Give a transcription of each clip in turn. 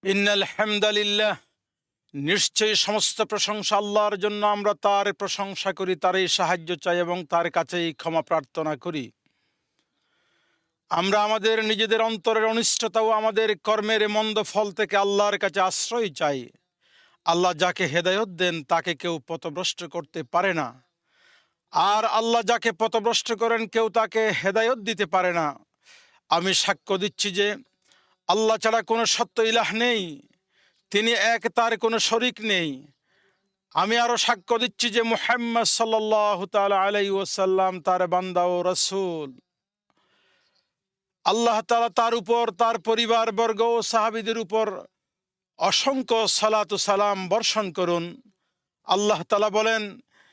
ইন্নাল হামদালিল্লাহ, নিশ্চয়ই সমস্ত প্রশংসা আল্লাহর জন্য। আমরা তার প্রশংসা করি, তারই সাহায্য চাই এবং তার কাছেই ক্ষমা প্রার্থনা করি। আমরা আমাদের নিজেদের অন্তরের অনিষ্টতা ও আমাদের কর্মের মন্দ ফল থেকে আল্লাহর কাছে আশ্রয় চাই। আল্লাহ যাকে হেদায়ত দেন তাকে কেউ পথভ্রষ্ট করতে পারে না, আর আল্লাহ যাকে পথভ্রষ্ট করেন কেউ তাকে হেদায়ত দিতে পারে না। আমি সাক্ষ্য দিচ্ছি যে আল্লাহ ছাড়া কোনো সত্য ইলাহ নেই, তিনি এক, তার কোনো শরিক নেই। আমি আরো সাক্ষ্য দিচ্ছি যে মুহাম্মদ সাল্লাল্লাহু তাআলা আলাইহি ওয়াসাল্লাম তার বান্দা ও রাসূল। আল্লাহ তাআলা তার উপর, তার পরিবারবর্গ ও সাহাবীদের উপর অসংখ্য সালাত ও সালাম বর্ষণ করুন। আল্লাহ তাআলা বলেন,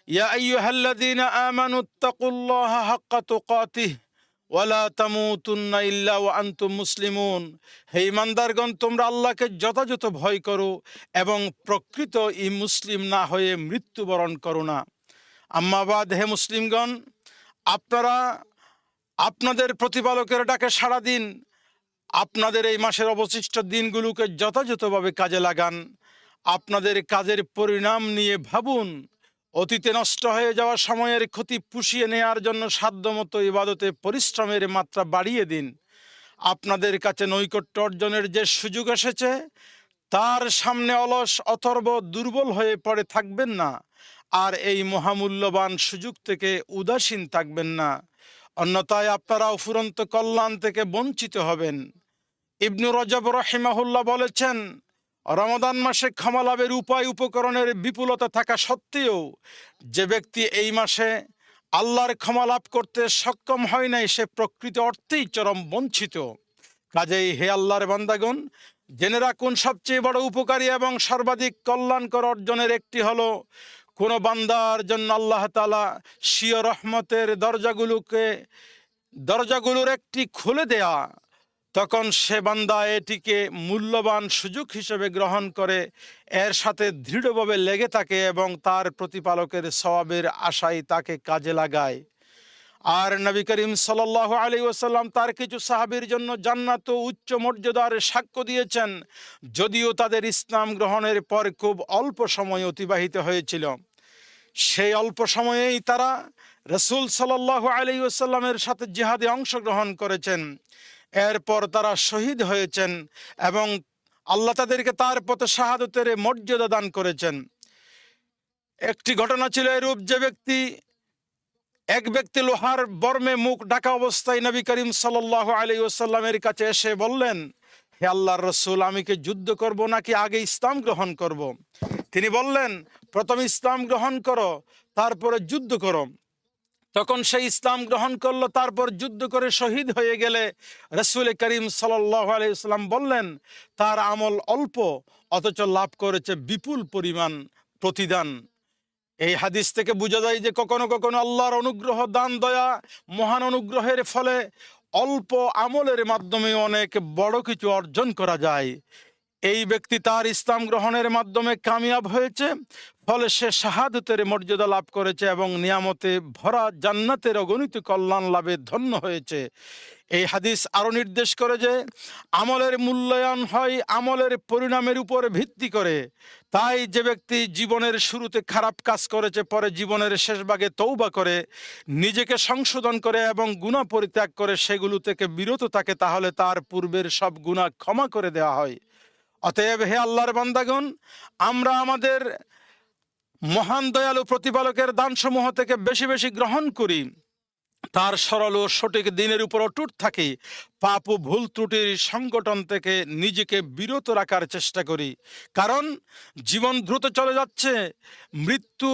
ইয়া আইয়ুহাল্লাযীনা আমানুত্তাকুল্লাহা হাক্কা তুকাতিহ ওয়ালা তামুতুন্না ইল্লা ওয়া আনতুম মুসলিমুন। হে ঈমানদারগণ, তোমরা আল্লাহকে যথাযথ ভয় করো এবং প্রকৃত মুসলিম না হয়ে মৃত্যুবরণ করো না। আম্মা বাদ, হে মুসলিমগণ, আপনারা আপনাদের প্রতিপালকের ডাকে সাড়া দিন। আপনাদের এই মাসের অবশিষ্ট দিনগুলোকে যথাযথভাবে কাজে লাগান। আপনাদের কাজের পরিণাম নিয়ে ভাবুন। অতীতে নষ্ট হয়ে যাওয়া সময়ের ক্ষতি পুষিয়ে নেয়ার জন্য সাধ্যমতো ইবাদতে পরিশ্রমের মাত্রা বাড়িয়ে দিন। আপনাদের কাছে নৈকট্য অর্জনের যে সুযোগ এসেছে তার সামনে অলস, অথর্ব, দুর্বল হয়ে পড়ে থাকবেন না, আর এই মহামূল্যবান সুযোগ থেকে উদাসীন থাকবেন না, অন্যথায় আপনারা অফুরন্ত কল্যাণ থেকে বঞ্চিত হবেন। ইবনু রজব রাহিমাহুল্লাহ বলেছেন, রমাদান মাসে ক্ষমা লাভের উপায় উপকরণের বিপুলতা থাকা সত্ত্বেও যে ব্যক্তি এই মাসে আল্লাহর ক্ষমা লাভ করতে সক্ষম হয় নাই সে প্রকৃত অর্থেই চরম বঞ্চিত। কাজেই হে আল্লাহর বান্দাগণ, জেনে রাখুন সবচেয়ে বড় উপকারী এবং সর্বাধিক কল্যাণকর অর্জনের একটি হলো কোনো বান্দার জন্য আল্লাহ তাআলা স্বীয় রহমতের দরজাগুলোর একটি খুলে দেয়া। তখন সে বান্দা এটিকে মূল্যবান সুযোগ হিসেবে গ্রহণ করে এর সাথে দৃঢ়ভাবে লেগে থাকে এবং তার প্রতিপালকের সওয়াবের আশায় তাকে কাজে লাগায়। আর নবী করিম সাল্লাল্লাহু আলাইহি ওয়াসাল্লাম তার কিছু সাহাবীর জন্য জান্নাত ও উচ্চ মর্যাদার সাক্ষ্য দিয়েছেন, যদিও তাদের ইসলাম গ্রহণের পর খুব অল্প সময় অতিবাহিত হয়েছিল। সেই অল্প সময়েই তারা রাসূল সাল্লাল্লাহু আলাইহি ওয়াসাল্লামের সাথে জিহাদে অংশগ্রহণ করেছেন। এরপর তারা শহীদ হয়েছেন এবং আল্লাহ তাদেরকে তার পথে শাহাদতের মর্যাদা দান করেছেন। একটি ঘটনা ছিল এরূপ, যে এক ব্যক্তি লোহার বর্মে মুখ ঢাকা অবস্থায় নবী করিম সাল্লাল্লাহু আলাইহি ওয়াসাল্লামের কাছে এসে বললেন, হে আল্লাহর রাসূল, আমি কি যুদ্ধ করব নাকি আগে ইসলাম গ্রহণ করব? তিনি বললেন, প্রথম ইসলাম গ্রহণ করো, তারপরে যুদ্ধ করো। তখন সে ইসলাম গ্রহণ করলো, তারপর যুদ্ধ করে শহীদ হয়ে গেলে রাসূল করিম সাল্লাল্লাহু আলাইহি ওয়াসাল্লাম বললেন, তার আমল অল্প অথচ লাভ করেছে বিপুল পরিমাণ প্রতিদান। এই হাদিস থেকে বোঝা যায় যে কখনো কখনো আল্লাহর অনুগ্রহ, দান, দয়া, মহান অনুগ্রহের ফলে অল্প আমলের মাধ্যমে অনেক বড় কিছু অর্জন করা যায়। এই ব্যক্তি তার ইসলাম গ্রহণের মাধ্যমে কামিয়াব হয়েছে, ফলে সে শাহাদতের মর্যাদা লাভ করেছে এবং নিয়ামতে ভরা জান্নাতের অগণিত কল্যাণ লাভে ধন্য হয়েছে। এই হাদিস আরো নির্দেশ করে যে আমলের মূল্যায়ন হয় আমলের পরিণামের উপর ভিত্তি করে। তাই যে ব্যক্তি জীবনের শুরুতে খারাপ কাজ করেছে, পরে জীবনের শেষ ভাগে তওবা করে, নিজেকে সংশোধন করে এবং গুনাহ পরিত্যাগ করে সেগুলো থেকে বিরত থাকে, তাহলে তার পূর্বের সব গুনাহ ক্ষমা করে দেওয়া হয়। অতএব হে আল্লাহর বান্দাগণ, আমরা আমাদের মহান দয়ালু প্রতিপালকের দানসমূহ থেকে বেশি বেশি গ্রহণ করি, তার সরল ও সঠিক দিনের উপর অটুট থাকি, পাপ ও ভুল ত্রুটির সংগঠন থেকে নিজেকে বিরত রাখার চেষ্টা করি। কারণ জীবন দ্রুত চলে যাচ্ছে, মৃত্যু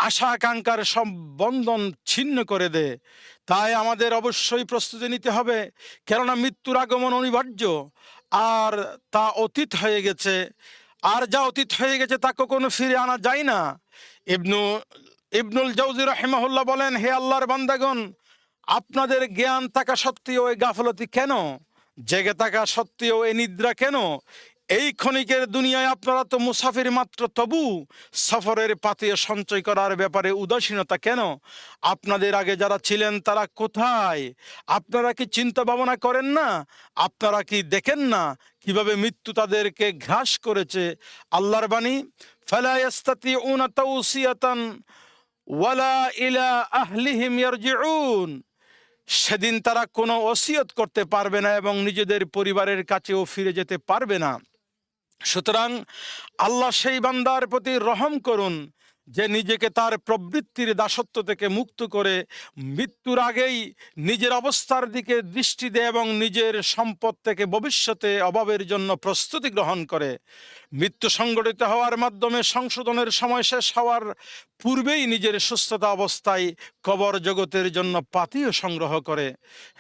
আশা আকাঙ্ক্ষার সব বন্ধন ছিন্ন করে দেয়। তাই আমাদের অবশ্যই প্রস্তুতি নিতে হবে, কেননা মৃত্যুর আগমন অনিবার্য, আর তা অতীত হয়ে গেছে। আর যা অতীত হয়ে গেছে তা কখনো ফিরে আনা যায় না। ইবনুল জাওজি রাহিমাহুল্লাহ বলেন, হে আল্লাহর বান্দাগণ, আপনাদের জ্ঞান থাকা সত্ত্বেও এই গাফলতি কেন? জেগে থাকা সত্ত্বেও এই নিদ্রা কেন? এই ক্ষণিকের দুনিয়ায় আপনারা তো মুসাফির মাত্র, তবু সফরের পাথেয় সঞ্চয় করার ব্যাপারে উদাসীনতা কেন? আপনাদের আগে যারা ছিলেন তারা কোথায়? আপনারা কি চিন্তা ভাবনা করেন না? আপনারা কি দেখেন না কিভাবে মৃত্যু তাদেরকে গ্রাস করেছে। আল্লাহর বাণী, ফালা ইয়াস্তাতিউনা তাওসিয়াতান ওয়ালা ইলা আহলিহিম ইয়ারজিউন। সেদিন তারা কোনো ওসিয়ত করতে পারবে না এবং নিজেদের পরিবারের কাছেও ফিরে যেতে পারবে না। সুতরাং আল্লাহ সেই বান্দার প্রতি রহম করুন যে নিজেকে তার প্রবৃত্তির দাসত্ব থেকে মুক্ত করে মৃত্যুর আগেই নিজের অবস্থার দিকে দৃষ্টি দেয় এবং নিজের সম্পদ থেকে ভবিষ্যতে অভাবের জন্য প্রস্তুতি গ্রহণ করে। মৃত্যু সংঘটিত হওয়ার মাধ্যমে সংশোধনের সময় শেষ হওয়ার পূর্বেই নিজের সুস্থতা অবস্থায় কবর জগতের জন্য পাতিও সংগ্রহ করে।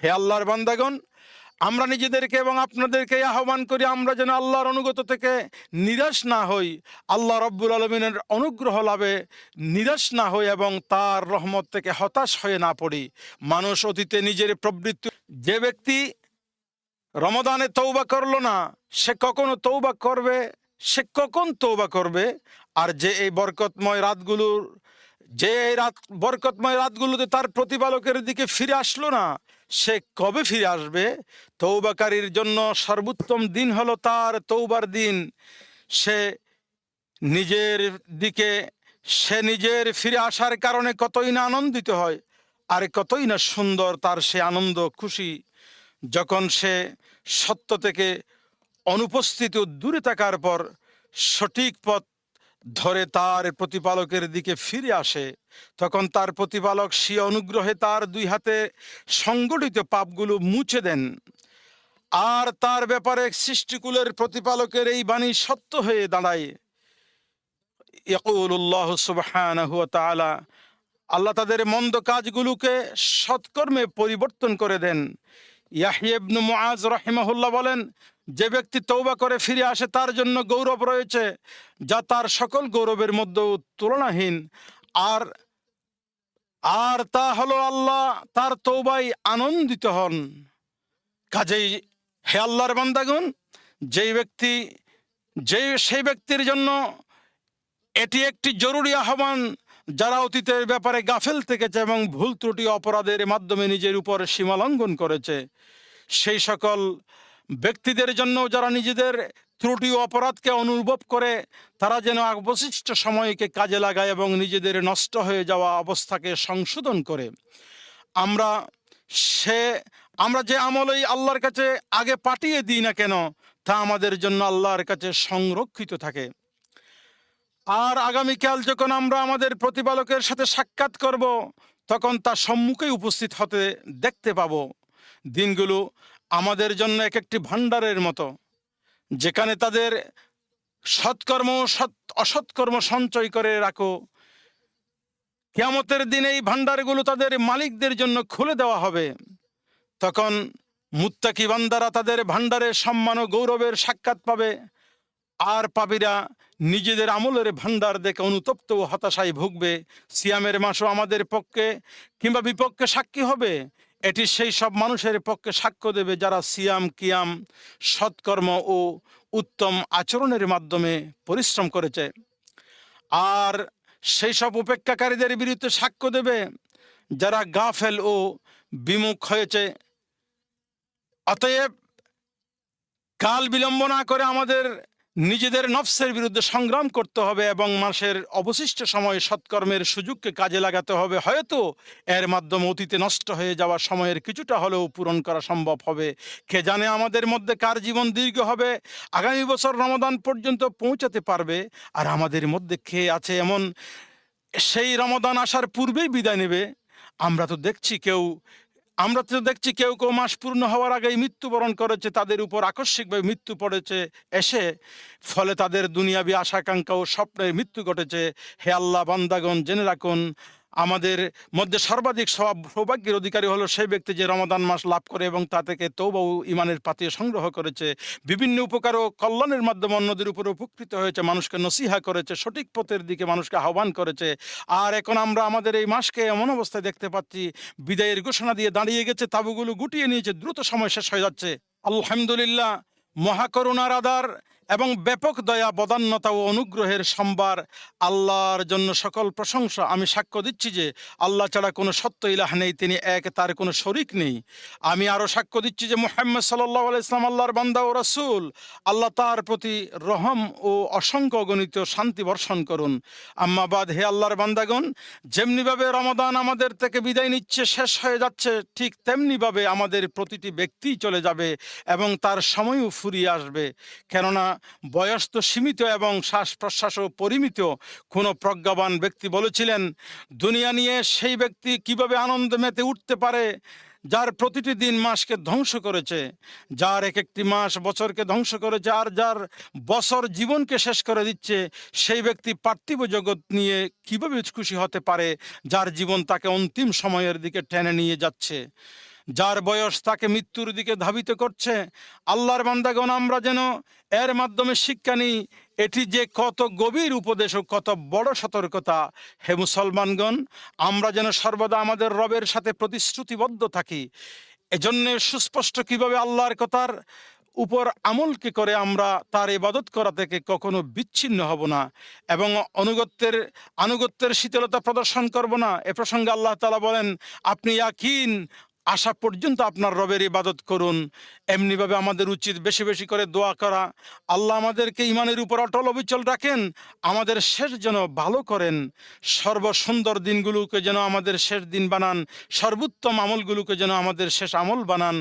হে আল্লাহর বান্দাগণ, আমরা নিজেদেরকে এবং আপনাদেরকে আহ্বান করি আমরা যেন আল্লাহর অনুগত থেকে নিরাশ না হই, আল্লাহ রব্বুল আলমিনের অনুগ্রহ লাভে নিরাশ না হই এবং তার রহমত থেকে হতাশ হয়ে না পড়ি। মানুষ অতীতে নিজের প্রবৃত্তি, যে ব্যক্তি রমাদানে তওবা করলো না সে কখনো তওবা করবে, সে কখন তওবা করবে? আর যে এই বরকতময় রাতগুলোর, যে এই বরকতময় রাতগুলোতে তার প্রতিপালকের দিকে ফিরে আসলো না, সে কবে ফিরে আসবে? তওবাকারীর জন্য সর্বোত্তম দিন হলো তার তওবার দিন। সে নিজের দিকে, সে নিজের ফিরে আসার কারণে কতই না আনন্দিত হয়, আর কতই না সুন্দর তার সে আনন্দ খুশি যখন সে সত্য থেকে অনুপস্থিত ও দূরে থাকার পর সঠিক পথ ধরে তার প্রতিপালকের দিকে ফিরে আসে। তখন তার প্রতিপালক সে অনুগ্রহে তার দুই হাতে সংগঠিত পাপগুলো মুছে দেন। আর তার ব্যাপারে সৃষ্টিকুলের প্রতিপালকের এই বাণী সত্য হয়ে দাঁড়ায়। ইয়াকুলুল্লাহ সুবহানাহু ওয়া তাআলা, আল্লাহ তাদের মন্দ কাজগুলোকে সৎকর্মে পরিবর্তন করে দেন। ইয়াহইয়া ইবনে মুআজ রাহিমাহুল্লাহ বলেন, যে ব্যক্তি তওবা করে ফিরে আসে তার জন্য গৌরব রয়েছে যা তার সকল গৌরবের মধ্যেও তুলনাহীন। আর তা হলো আল্লাহ তার তওবায় আনন্দিত হন। কাজেই হে আল্লাহর বান্দাগণ, সেই ব্যক্তির জন্য এটি একটি জরুরি আহ্বান যারা অতীতের ব্যাপারে গাফেল থেকেছে এবং ভুল ত্রুটি অপরাধের মাধ্যমে নিজের উপর সীমালঙ্ঘন করেছে। সেই সকল ব্যক্তিদের জন্য যারা নিজেদের ত্রুটি ও অপরাধকে অনুভব করে, তারা যেন অবশিষ্ট সময়কে কাজে লাগায় এবং নিজেদের নষ্ট হয়ে যাওয়া অবস্থাকে সংশোধন করে। আমরা যে আমলই আল্লাহর কাছে আগে পাঠিয়ে দিই না কেন, তা আমাদের জন্য আল্লাহর কাছে সংরক্ষিত থাকে। আর আগামীকাল যখন আমরা আমাদের প্রতিপালকের সাথে সাক্ষাৎ করব, তখন তার সম্মুখে উপস্থিত হতে দেখতে পাব। দিনগুলো আমাদের জন্য এক একটি ভাণ্ডারের মতো, যেখানে তাদের সৎকর্ম অসৎকর্ম সঞ্চয় করে রাখো। কিয়ামতের দিন এই ভাণ্ডারগুলো তাদের মালিকদের জন্য খুলে দেওয়া হবে। তখন মুত্তাকি বান্দারা তাদের ভাণ্ডারের সম্মান ও গৌরবের সাক্ষাৎ পাবে, আর পাপীরা নিজেদের আমলের ভাণ্ডার দেখে অনুতপ্ত ও হতাশায় ভুগবে। সিয়ামের মাসও আমাদের পক্ষে কিংবা বিপক্ষে সাক্ষী হবে। এটি সেই সব মানুষের পক্ষে সাক্ষ্য দেবে যারা সিয়াম, কিয়াম, সৎকর্ম ও উত্তম আচরণের মাধ্যমে পরিশ্রম করেছে। আর সেই সব উপেক্ষাকারীদের বিরুদ্ধে সাক্ষ্য দেবে যারা গাফেল ও বিমুখ হয়েছে। অতএব কাল বিলম্ব না করে আমাদের নিজেদের নফসের বিরুদ্ধে সংগ্রাম করতে হবে এবং মাসের অবশিষ্ট সময় সৎকর্মের সুযোগকে কাজে লাগাতে হবে। হয়তো এর মাধ্যমে অতীতে নষ্ট হয়ে যাওয়া সময়ের কিছুটা হলেও পূরণ করা সম্ভব হবে। কে জানে আমাদের মধ্যে কার জীবন দীর্ঘ হবে, আগামী বছর রমাদান পর্যন্ত পৌঁছাতে পারবে। আর আমাদের মধ্যে কে আছে এমন সেই রমাদান আসার পূর্বেই বিদায় নেবে। আমরা তো দেখছি কেউ কেউ মাস পূর্ণ হওয়ার আগেই মৃত্যুবরণ করেছে, তাদের উপর আকস্মিকভাবে মৃত্যু পড়েছে এসে, ফলে তাদের দুনিয়াবী আশাকাঙ্ক্ষা ও স্বপ্নের মৃত্যু ঘটেছে। হে আল্লাহ বান্দাগণ, জেনে রাখুন আমাদের মধ্যে সর্বাধিক সৌভাগ্যের অধিকারী হলো সেই ব্যক্তি যে রমাদান মাস লাভ করে এবং তা থেকে তওবা ও ঈমানের পাথেয় সংগ্রহ করেছে, বিভিন্ন উপকার ও কল্যাণের মাধ্যমে অন্যদের উপর উপকৃত হয়েছে, মানুষকে নসিহা করেছে, সঠিক পথের দিকে মানুষকে আহ্বান করেছে। আর এখন আমরা আমাদের এই মাসকে এমন অবস্থায় দেখতে পাচ্ছি, বিদায়ের ঘোষণা দিয়ে দাঁড়িয়ে গেছে, তাঁবুগুলো গুটিয়ে নিয়েছে, দ্রুত সময় শেষ হয়ে যাচ্ছে। আলহামদুলিল্লাহ, মহাকরুণার আধার এবং ব্যাপক দয়া, বদান্যতা ও অনুগ্রহের সম্ভার। আল্লাহর জন্য সকল প্রশংসা। আমি সাক্ষ্য দিচ্ছি যে আল্লাহ ছাড়া কোনো সত্য ইলাহ নেই, তিনি এক, তার কোনো শরিক নেই। আমি আরও সাক্ষ্য দিচ্ছি যে মুহাম্মদ সাল্লাল্লাহু আলাইহি ওয়াসাল্লাম আল্লাহর বান্দা ও রাসূল। আল্লাহ তার প্রতি রহম ও অসংখ্য অগণিত শান্তি বর্ষণ করুন। আম্মা বাদ, হে আল্লাহর বান্দাগণ, যেমনিভাবে রমাদান আমাদের থেকে বিদায় নিচ্ছে, শেষ হয়ে যাচ্ছে, ঠিক তেমনিভাবে আমাদের প্রতিটি ব্যক্তি চলে যাবে এবং তার সময়ও ফুরিয়ে আসবে। কেননা বয়স তো সীমিত এবং শ্বাস প্রশ্বাসও পরিমিত। কোনো প্রজ্ঞাবান ব্যক্তি বলেছিলেন, দুনিয়া নিয়ে সেই ব্যক্তি কিভাবে আনন্দ মেতে উঠতে পারে যার প্রতিটি দিন মাসকে ধ্বংস করেছে, যার এক একটি মাস বছরকে ধ্বংস করেছে, আর যার বছর জীবনকে শেষ করে দিচ্ছে। সেই ব্যক্তি পার্থিব জগৎ নিয়ে কিভাবে খুশি হতে পারে যার জীবন তাকে অন্তিম সময়ের দিকে টেনে নিয়ে যাচ্ছে, যার বয়স তাকে মৃত্যুর দিকে ধাবিত করছে। আল্লাহর বান্দাগণ, আমরা যেন এর মাধ্যমে শিক্ষা নিই এটি যে কত গভীর উপদেশ ও কত বড় সতর্কতা। হে মুসলমানগণ, আমরা যেন সর্বদা আমাদের রবের সাথে প্রতিশ্রুতিবদ্ধ থাকি। এজন্য সুস্পষ্ট কিভাবে আল্লাহর কথার উপর আমলকে করে আমরা তার ইবাদত করা থেকে কখনো বিচ্ছিন্ন হব না এবং আনুগত্যের শীতলতা প্রদর্শন করব না। এ প্রসঙ্গে আল্লাহ তাআলা বলেন, আপনি ইয়াকিন আসা পর্যন্ত আপনার রবের ইবাদত করুন। এমনিভাবে আমাদের উচিত বেশি বেশি করে দোয়া করা। আল্লাহ আমাদেরকে ইমানের উপর অটল অবিচল রাখেন, আমাদের শেষ যেন ভালো করেন, সর্বসুন্দর দিনগুলোকে যেন আমাদের শেষ দিন বানান, সর্বোত্তম আমলগুলোকে যেন আমাদের শেষ আমল বানান।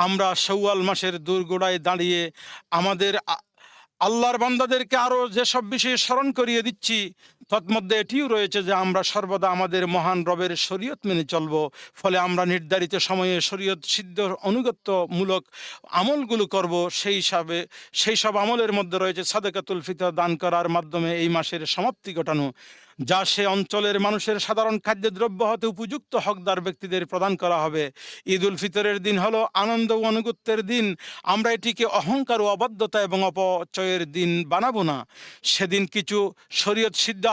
আমরা শাওয়াল মাসের দোরগোড়ায় দাঁড়িয়ে আমাদের আল্লাহর বান্দাদেরকে আরও যেসব বিষয়ে স্মরণ করিয়ে দিচ্ছি, তৎমধ্যে এটিও রয়েছে যে আমরা সর্বদা আমাদের মহান রবের শরীয়ত মেনে চলব। ফলে আমরা নির্ধারিত সময়ে শরীয়ত সিদ্ধ অনুগত্যমূলক আমলগুলো করব। সেই সব আমলের মধ্যে রয়েছে সাদাকাতুল ফিতর দান করার মাধ্যমে এই মাসের সমাপ্তি ঘটানো, যা সে অঞ্চলের মানুষের সাধারণ খাদ্যদ্রব্য হতে উপযুক্ত হকদার ব্যক্তিদের প্রদান করা হবে। ঈদ উল ফিতরের দিন হলো আনন্দ ও অনুগত্যের দিন। আমরা এটিকে অহংকার ও অবাধ্যতা এবং অপচয়ের দিন বানাবো না। সেদিন কিছু শরীয়ত সিদ্ধ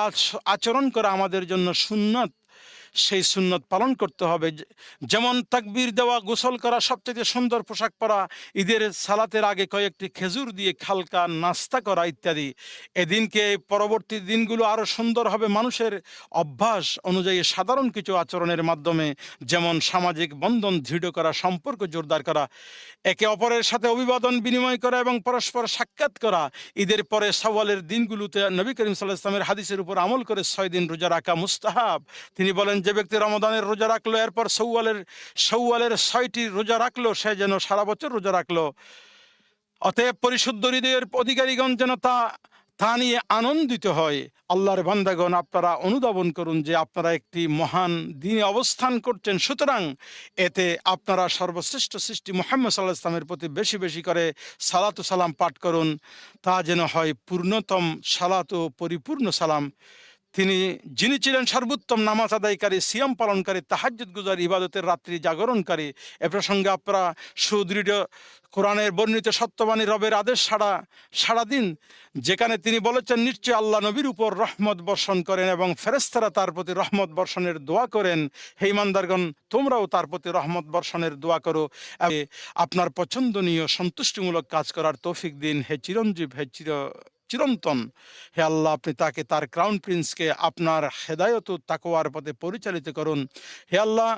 আচরণ করা আমাদের জন্য সুন্নত, সেই সুন্নত পালন করতে হবে। যেমন তাকবীর দেওয়া, গোসল করা, সবচেয়ে সুন্দর পোশাক পরা, ঈদের সালাতের আগে কয়েকটি খেজুর দিয়ে হালকা নাস্তা করা ইত্যাদি। এদিনকে পরবর্তী দিনগুলো আরও সুন্দর হবে মানুষের অভ্যাস অনুযায়ী সাধারণ কিছু আচরণের মাধ্যমে, যেমন সামাজিক বন্ধন দৃঢ় করা, সম্পর্ক জোরদার করা, একে অপরের সাথে অভিবাদন বিনিময় করা এবং পরস্পর সাক্ষাৎ করা। ঈদের পরে শাওয়ালের দিনগুলোতে নবী করিম সাল্লাল্লাহু আলাইহি ওয়াসাল্লামের হাদিসের উপর আমল করে 6 দিন রোজা রাখা মুস্তাহাব। তিনি বলেন, যে ব্যক্তি রমাদানের রোজা রাখলো, এরপর শাওয়ালের 6টি রোজা রাখলো, সে যেন সারা বছর রোজা রাখলো। অতএব পরিশুদ্ধ হৃদয়ের অধিকারীগণ যেন তা নিয়ে আনন্দিত হয়। আল্লাহর বান্দাগণ, আপনারা অনুধাবন করুন যে আপনারা একটি মহান দিনে অবস্থান করছেন। সুতরাং এতে আপনারা সর্বশ্রেষ্ঠ সৃষ্টি মুহাম্মদ সাল্লাল্লাহু আলাইহি ওয়াসাল্লামের প্রতি বেশি বেশি করে সালাতু সালাম পাঠ করুন। তা যেন হয় পূর্ণতম সালাত ও পরিপূর্ণ সালাম। যিনি ছিলেন সর্বোত্তম নামাজ আদায়কারী, সিয়াম পালনকারী, তাহাজ্জুদ গুজার, ইবাদতের রাত্রি জাগরণকারী। এ প্রসঙ্গে আপনারা সুদৃঢ় কোরআনের বর্ণিত সত্যবাণী রবের আদেশ সারাদিন, যেখানে তিনি বলেছেন, নিশ্চয় আল্লাহ নবীর উপর রহমত বর্ষণ করেন এবং ফেরেশতারা তার প্রতি রহমত বর্ষণের দোয়া করেন। হে ঈমানদারগণ, তোমরাও তার প্রতি রহমত বর্ষণের দোয়া করো। আপনার পছন্দনীয় সন্তুষ্টিমূলক কাজ করার তৌফিক দিন। হে চিরঞ্জীব, হে চিরন্তন, হে আল্লাহ, আপনি তাকে, তার ক্রাউন প্রিন্সকে আপনার হেদায়ত ও তাকওয়ার পথে পরিচালিত করুন। হে আল্লাহ,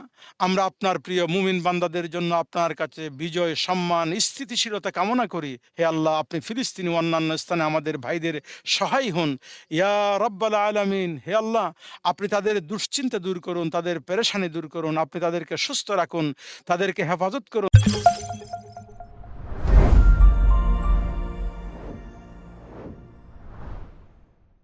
আমরা আপনার প্রিয় মুমিন বান্দাদের জন্য আপনার কাছে বিজয়, সম্মান, স্থিতিশীলতা কামনা করি। হে আল্লাহ, আপনি ফিলিস্তিন ও অন্যান্য স্থানে আমাদের ভাইদের সহায় হন ইয়া রব্বাল আলামিন। হে আল্লাহ, আপনি তাদের দুশ্চিন্তা দূর করুন, তাদের পেরেশানি দূর করুন, আপনি তাদেরকে সুস্থ রাখুন, তাদেরকে হেফাজত করুন।